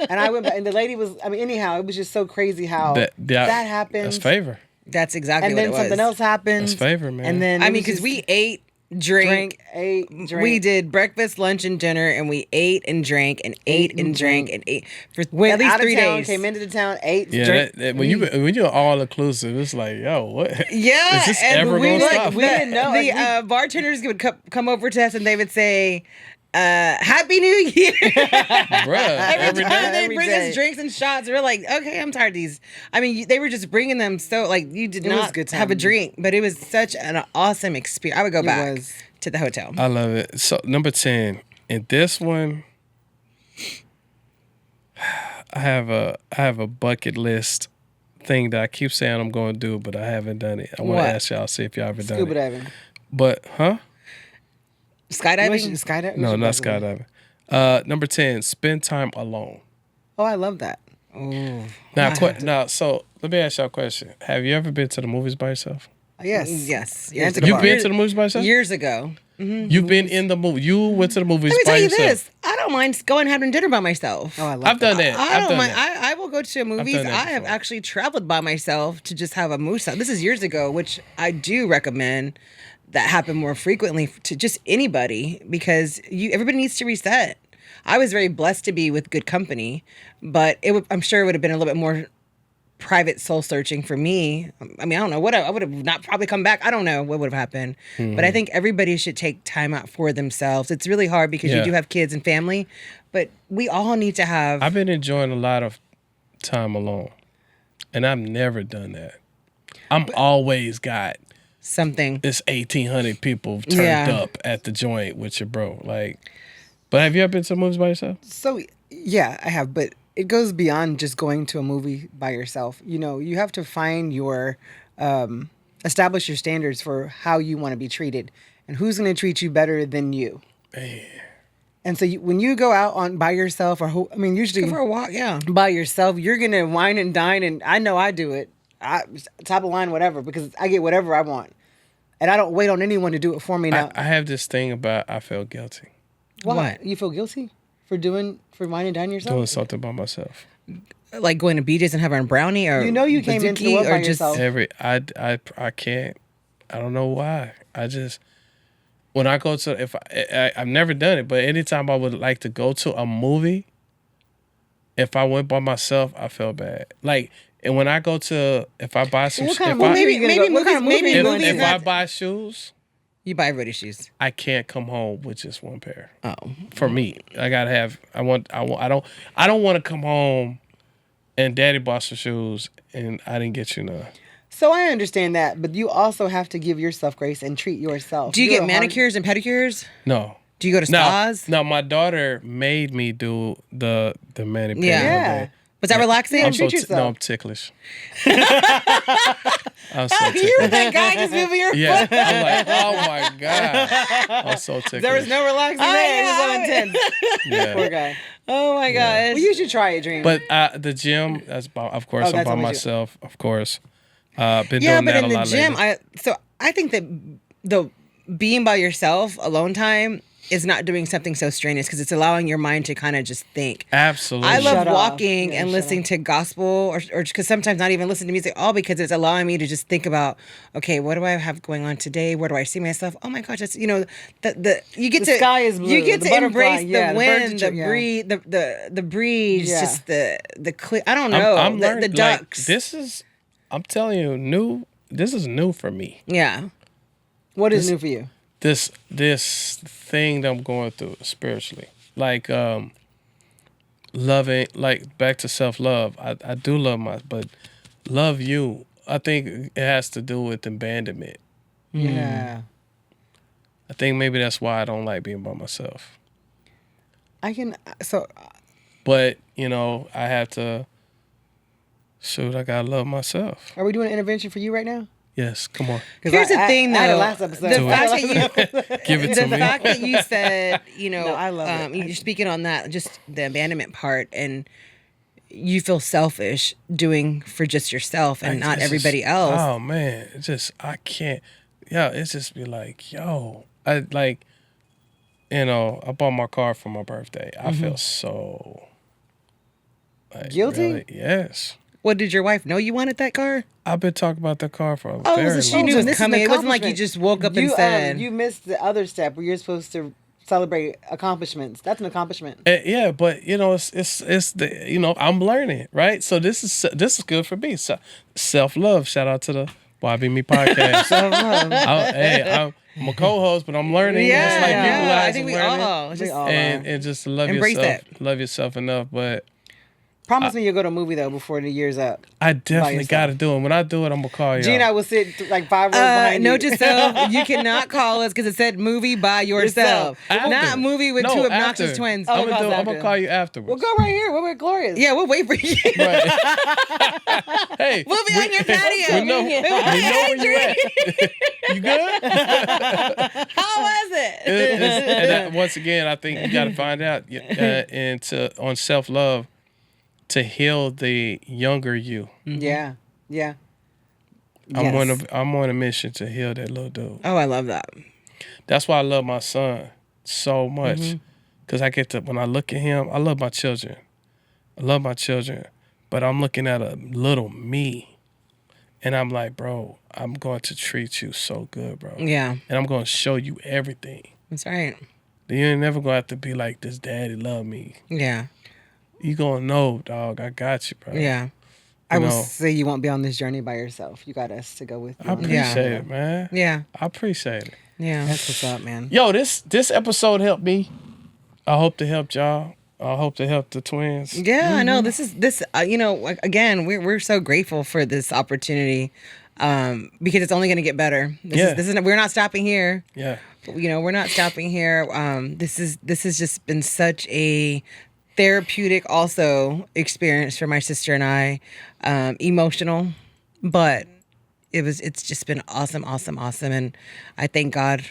and I went back, and the lady was. I mean, anyhow, it was just so crazy how that happened. That's favor. That's exactly And what then it was. something else happened. That's favor, man. And then I it mean, was because just we ate, drank, we did breakfast, lunch, and dinner, and we ate and drank and ate and drank and ate for went at least out of 3 town, days. came into the town, ate, Yeah, drank. when you're all inclusive, it's like, yo, what? Yeah, Is this and ever we gonna like stop? We didn't know, The like, bartenders would come over to us and they would say, "Happy New Year." Bruh, every time day. they Every bring day. us drinks and shots, we're like, okay, I'm tired of these. I mean, they were just bringing them so like you did It was not good have a times. drink, but it was such an awesome experience. I would go back was. to the hotel. I love it. So number 10, in this one, I have a bucket list thing that I keep saying I'm going to do, but I haven't done it. I want What? to ask y'all, see if y'all ever done Scuba it. diving. But Skydiving. Skydiving? no, not What's your bucket list? skydiving. Number 10, spend time alone. Oh, I love that. Now, so let me ask y'all a question. Have you ever been to the movies by yourself? Yes. Yes. And to the You've bar. been to the movies by yourself? Years ago. You've been in the movie. You went to the movies Let me by tell you yourself. this. I don't mind going having dinner by myself. Oh, I love I've done that. that. I I've don't done mind. that. I will go to movies. done that I have before. actually traveled by myself to just have a moose out. This is years ago, which I do recommend that happen more frequently to just anybody because everybody needs to reset. I was very blessed to be with good company, but I'm sure it would have been a little bit more private soul searching for me. I mean, I don't know what I would have not probably come back. I don't know what would have happened, but I think everybody should take time out for themselves. It's really hard because Yeah. you do have kids and family, but we all need to have. I've been enjoying a lot of time alone, and I've never done that. I'm always got something. this 1,800 people turned Yeah. up at the joint with your bro. Like, but have you ever been to the movies by yourself? So, yeah, I have, but it goes beyond just going to a movie by yourself. You know, you have to find establish your standards for how you want to be treated and who's going to treat you better than you. Man. And so when you go out by yourself usually Go for a walk, yeah. by yourself, you're going to wine and dine. And I know I do it. Top of line, whatever, because I get whatever I want. And I don't wait on anyone to do it for me now. I have this thing about I feel guilty Why? What? You feel guilty for wine and dine yourself? doing something by myself. Like going to BJ's and having a brownie, or You know you came into the Bazooki, world by or just yourself. I can't. I don't know why. I just when I go to I've never done it, but anytime I would like to go to a movie, if I went by myself, I feel bad. Like, and when I go to if I buy some, What kind of if I- movie are maybe you gonna go- what kind of movie are you if, going to? if I buy shoes, you buy everybody's shoes. I can't come home with just one pair. Oh, For me, I gotta have. I don't want to come home and Daddy bought some shoes and I didn't get you none. So I understand that, but you also have to give yourself grace and treat yourself. do you You're get a hard- manicures and pedicures? No. Do you go to spas? No, my daughter made me do the manicure. Yeah. Yeah. Was that relaxing? I'm treat so yourself. no, I'm ticklish. I'm so You were ticklish. that guy just moving your Yeah, foot. I'm like, oh my god, I'm so ticklish. There was no relaxing there. It was so yeah. intense. Yeah. Poor guy. Oh my gosh. Well, you should try it, Dream. But the gym, of course, Oh, I'm that's by what we do. myself. Of course, been yeah, doing but that in a the lot gym, lately. I think that the being by yourself, alone time, is not doing something so strenuous because it's allowing your mind to kind of just think. Absolutely. I love Shut off. walking Yeah, and shut listening to gospel or because sometimes not even listening to music, all because it's allowing me to just think about, okay, what do I have going on today? Where do I see myself? Oh my gosh, that's, you know, you get The to sky is blue, you get the to butterfly, embrace yeah, the the birds wind, are the chirp- yeah. breeze, the breeze, Yeah. just the clear. I don't know, I'm the learning. ducks. I'm telling you, new. This is new for me. Yeah. What is This- new for you? This thing that I'm going through spiritually, like loving, like back to self-love. I do love but love you. I think it has to do with abandonment. Yeah. I think maybe that's why I don't like being by myself. I can. So But you know, I have to. Shoot, I gotta love myself. are we doing an intervention for you right now? Yes, come on. 'Cause Here's the thing, I had it though. last episode. The Do fact it. that you Give it to the me. fact that you said, you know, No, I love it. you're speaking on that, just the abandonment part, and you feel selfish doing for just yourself and not It's everybody just- else. Oh man, it's just I can't. Yeah, it's just be like, yo, I like, you know, I bought my car for my birthday. I feel so like, Guilty? really- yes, What, did your wife know you wanted that car? I've been talking about the car for a Oh, very so she long knew knew it was this is coming. an It wasn't like you accomplishment. just woke up and said- You missed the other step where you're supposed to celebrate accomplishments. That's an accomplishment. Yeah, but you know, it's the, you know, I'm learning, right? So this is good for me. So, self-love. Shout out to the YBME podcast. I'm a co-host, but I'm learning. Yeah, just like yeah. people I guys think are we learning. all just all and just love Embrace yourself. that. Love yourself enough. But Promise me you'll go to a movie though before the year's up. I definitely yourself. got to do it. When I do it, I'm gonna call you. Gina will sit like 5 rows behind you. note to self, you cannot call us because it said movie by yourself. After. Not movie with No, two obnoxious after. twins. Oh, I'm calls gonna after. call you afterwards. We'll go right here. We're with Glorious. Yeah, we'll wait for you. Right. Hey, We'll be on your patio. We know where you at. You good? How was it? And that, once again, I think you got to find out on self-love to heal the younger you. Yeah. Yeah. I'm Yes. on a mission to heal that little dude. Oh, I love that. That's why I love my son so much. Because I get to, when I look at him, I love my children. But I'm looking at a little me. And I'm like, bro, I'm going to treat you so good, bro. Yeah, And I'm going to show you everything. that's right. You ain't never going to have to be like, this daddy love me. Yeah, You going to know, dog, I got you, bro. yeah, I will know. say you won't be on this journey by yourself. You got us to go with you. I appreciate it, man. yeah, I appreciate it. yeah. That's what's up, man. Yo, this episode helped me. I hope to help y'all. I hope to help the twins. Yeah, I know. This. You know, like, again, we're so grateful for this opportunity, because it's only going to get better. This is we're not stopping here. Yeah. You know, we're not stopping here. This has just been such a therapeutic also experience for my sister and I. Emotional, but it's just been awesome, and I thank God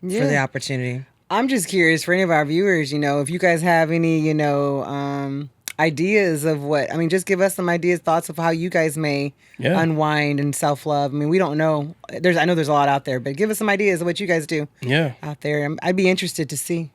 for the opportunity. I'm just curious for any of our viewers, you know, if you guys have any, you know, ideas of what, I mean, just give us some ideas, thoughts of how you guys may unwind and self-love. I mean, we don't know. I know there's a lot out there, but give us some ideas of what you guys do out there. I'd be interested to see.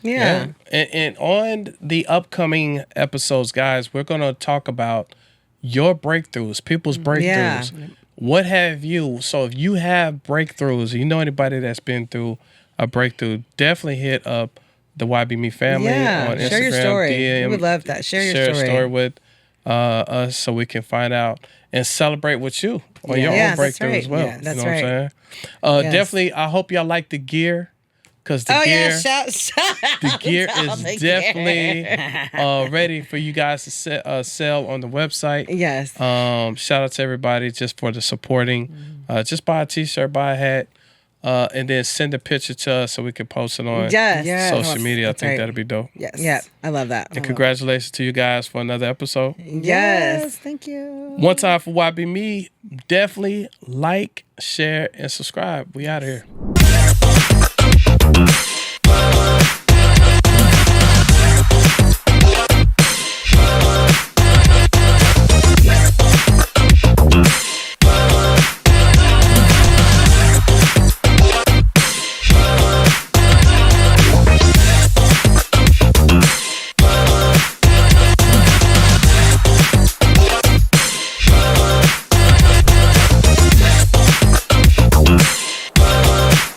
Yeah. And on the upcoming episodes, guys, we're going to talk about your breakthroughs, people's breakthroughs. Yeah. What have you? So if you have breakthroughs, you know anybody that's been through a breakthrough, definitely hit up the YBME family on Instagram. Share your story. DM, We would love that. Share your Share story. a story with us so we can find out and celebrate with you on your own Yes, that's breakthrough right. as well. Yeah, that's you know right. what I'm saying? Yes. Definitely, I hope y'all like the gear. Because the gear, the gear is definitely ready for you guys to sell on the website. Yes. Shout out to everybody just for the supporting. Just buy a t-shirt, buy a hat, and then send a picture to us so we can post it on social media. I think that'd be dope. Yes. Yeah, I love that. And congratulations to you guys for another episode. Yes. Thank you. One time for YBME, definitely like, share, and subscribe. We out of here.